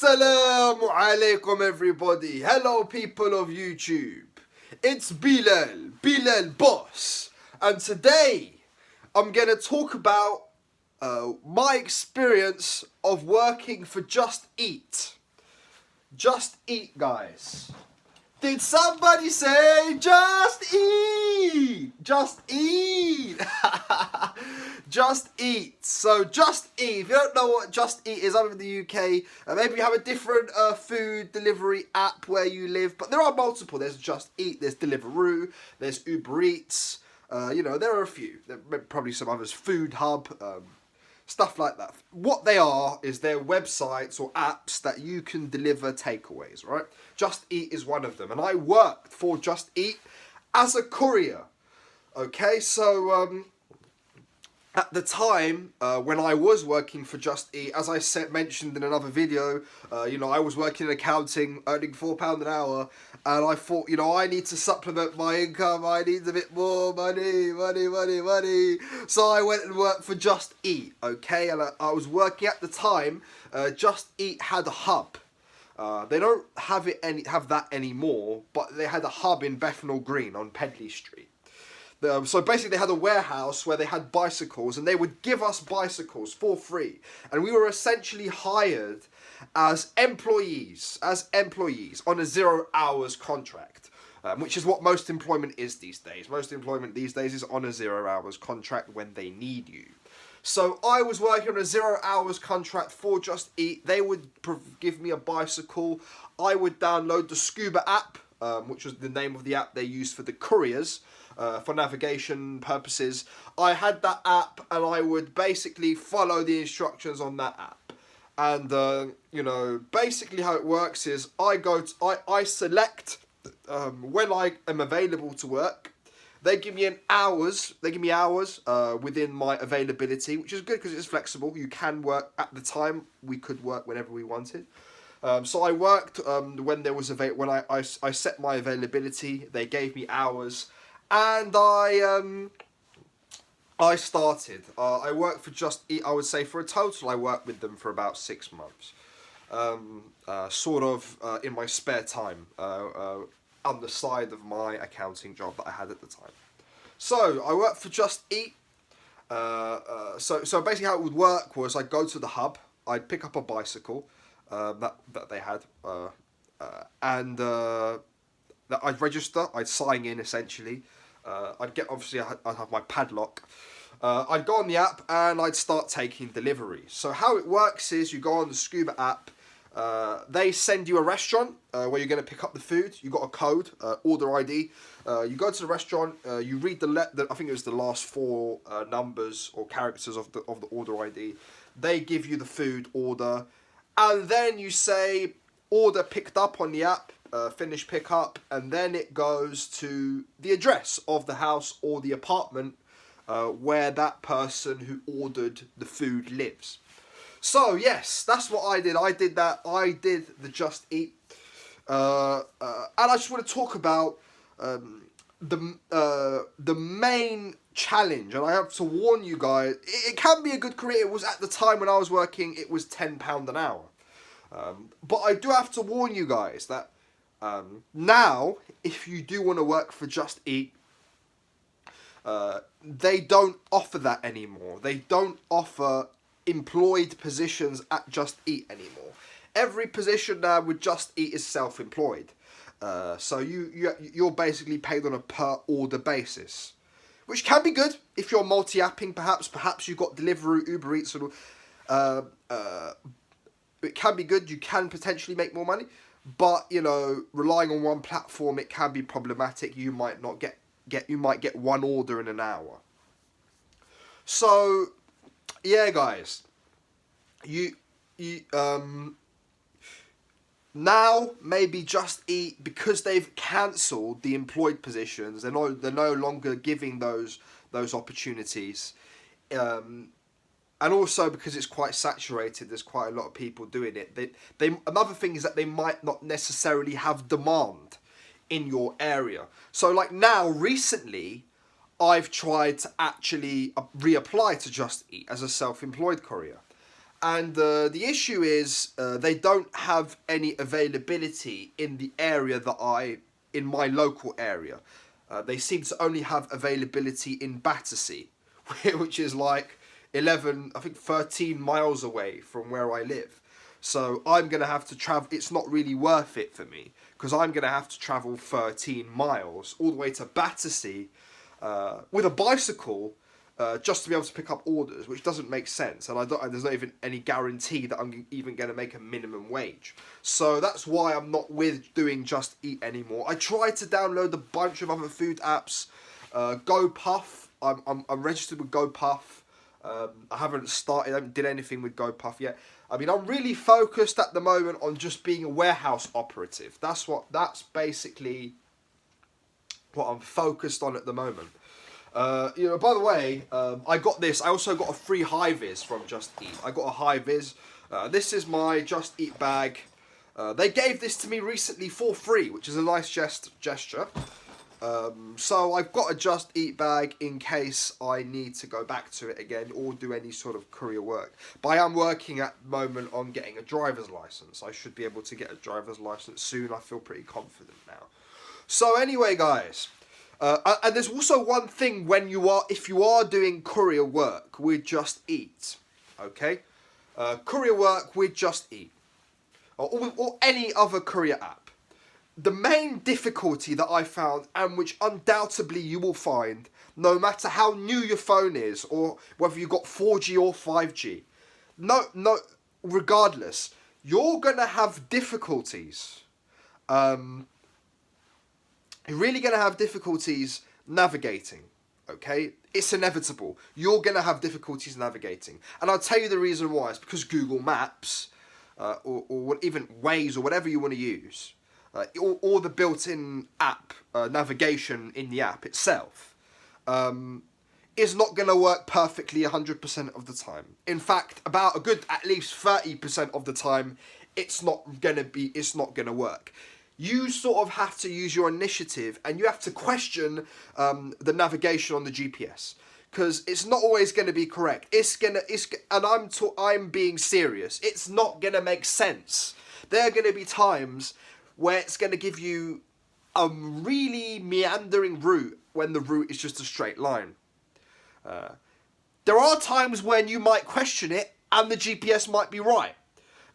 Assalamu alaikum everybody. Hello people of YouTube. It's Bilal Boss. And today I'm going to talk about my experience of working for Just Eat. Just Eat, guys. Did somebody say Just Eat? Just Eat. Just Eat. So Just Eat, if you don't know what Just Eat is, I'm in the UK. Maybe you have a different food delivery app where you live, but there are multiple. There's Just Eat, there's Deliveroo, there's Uber Eats. There are a few. There are probably some others. Food Hub, stuff like that. What they are is they're websites or apps that you can deliver takeaways, right? Just Eat is one of them. And I worked for Just Eat as a courier. Okay, so at the time, when I was working for Just Eat, as I mentioned in another video, I was working in accounting, earning £4 an hour, and I thought, I need to supplement my income, I need a bit more money. So I went and worked for Just Eat, okay? And I was working at the time, Just Eat had a hub. They don't have that anymore, but they had a hub in Bethnal Green on Pedley Street. So basically they had a warehouse where they had bicycles and they would give us bicycles for free. And we were essentially hired as employees on a 0 hours contract, which is what most employment is these days. Most employment these days is on a 0 hours contract when they need you. So I was working on a 0 hours contract for Just Eat. They would give me a bicycle. I would download the Scuba app, which was the name of the app they used for the couriers. For navigation purposes. I had that app and I would basically follow the instructions on that app. And, basically how it works is I select when I am available to work. They give me hours within my availability, which is good because it's flexible. You can work at the time. We could work whenever we wanted. So I worked when there was when I set my availability. They gave me hours. And I started. I worked for Just Eat, I would say, for a total, I worked with them for about 6 months. In my spare time, on the side of my accounting job that I had at the time. So, I worked for Just Eat. So basically how it would work was I'd go to the hub, I'd pick up a bicycle that they had, and that I'd register, I'd sign in essentially. I'd have my padlock. I'd go on the app and I'd start taking deliveries. So how it works is you go on the Scuba app. They send you a restaurant where you're going to pick up the food. You got a code, order ID. You go to the restaurant. You read I think it was the last 4 numbers or characters of the order ID. They give you the food order, and then you say order picked up on the app. Finish pickup, and then it goes to the address of the house or the apartment where that person who ordered the food lives. So yes, that's what I did. I did that. I did the Just Eat, and I just want to talk about the main challenge. And I have to warn you guys, it can be a good career. It was at the time when I was working, it was £10 an hour. But I do have to warn you guys that. Now, if you do want to work for Just Eat, they don't offer that anymore. They don't offer employed positions at Just Eat anymore. Every position now with Just Eat is self-employed. So you're basically paid on a per order basis, which can be good if you're multi-apping. Perhaps you've got Deliveroo, Uber Eats, and it can be good. You can potentially make more money. But, relying on one platform, it can be problematic. You might not you might get one order in an hour. So, yeah, guys, now maybe Just Eat, because they've cancelled the employed positions. They're no longer giving those opportunities. And also because it's quite saturated, there's quite a lot of people doing it. Another thing is that they might not necessarily have demand in your area. So like now, recently, I've tried to actually reapply to Just Eat as a self-employed courier. And the issue is they don't have any availability in the area in my local area. They seem to only have availability in Battersea, which is like 13 miles away from where I live. So I'm going to have to travel. It's not really worth it for me because I'm going to have to travel 13 miles all the way to Battersea with a bicycle just to be able to pick up orders, which doesn't make sense. And there's not even any guarantee that I'm even going to make a minimum wage. So that's why I'm not with doing Just Eat anymore. I tried to download a bunch of other food apps. GoPuff. I'm registered with GoPuff. I haven't did anything with GoPuff yet. I mean, I'm really focused at the moment on just being a warehouse operative. That's basically what I'm focused on at the moment. By the way, I also got a free high-vis from Just Eat. I got a high-vis. This is my Just Eat bag. They gave this to me recently for free, which is a nice gesture. So I've got a Just Eat bag in case I need to go back to it again or do any sort of courier work. But I am working at the moment on getting a driver's license. I should be able to get a driver's license soon. I feel pretty confident now. So anyway, guys, and there's also one thing if you are doing courier work with Just Eat, okay? Courier work with Just Eat or any other courier app. The main difficulty that I found, and which undoubtedly you will find, no matter how new your phone is, or whether you've got 4G or 5G, regardless, you're going to have difficulties. You're really going to have difficulties navigating, okay? It's inevitable. You're going to have difficulties navigating. And I'll tell you the reason why. It's because Google Maps, or even Waze, or whatever you want to use, or the built-in app navigation in the app itself is not going to work perfectly 100% of the time. In fact, about a good at least 30% of the time, it's not going to work. You sort of have to use your initiative, and you have to question the navigation on the GPS, because it's not always going to be correct. I'm being serious. It's not going to make sense. There are going to be times where it's going to give you a really meandering route when the route is just a straight line. There are times when you might question it and the GPS might be right,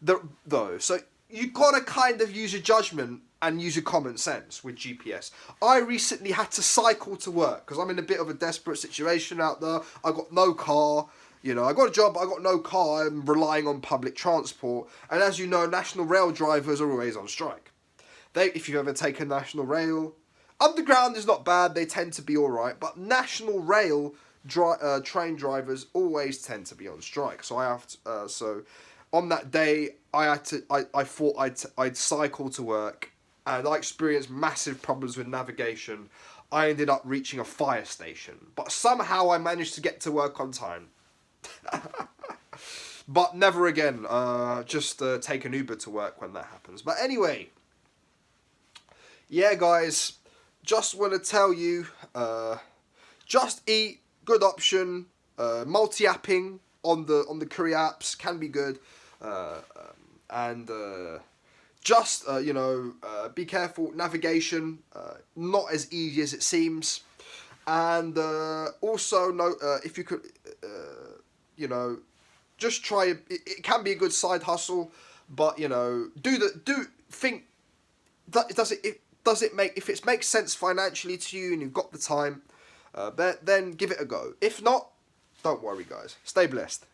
though. So you've got to kind of use your judgment and use your common sense with GPS. I recently had to cycle to work because I'm in a bit of a desperate situation out there. I got no car. I got a job, but I got no car. I'm relying on public transport. And as you know, National Rail drivers are always on strike. If you've ever taken National Rail, Underground is not bad. They tend to be all right. But National Rail train drivers always tend to be on strike. So on that day, I thought I'd cycle to work, and I experienced massive problems with navigation. I ended up reaching a fire station, but somehow I managed to get to work on time. But never again. Just take an Uber to work when that happens. But anyway. Yeah, guys, just want to tell you, Just Eat, good option. Multi-apping on the courier apps can be good, be careful. Navigation, not as easy as it seems, and also if you could, just try. It can be a good side hustle, but think that does it make, if it makes sense financially to you and you've got the time, then give it a go. If not, don't worry, guys. Stay blessed.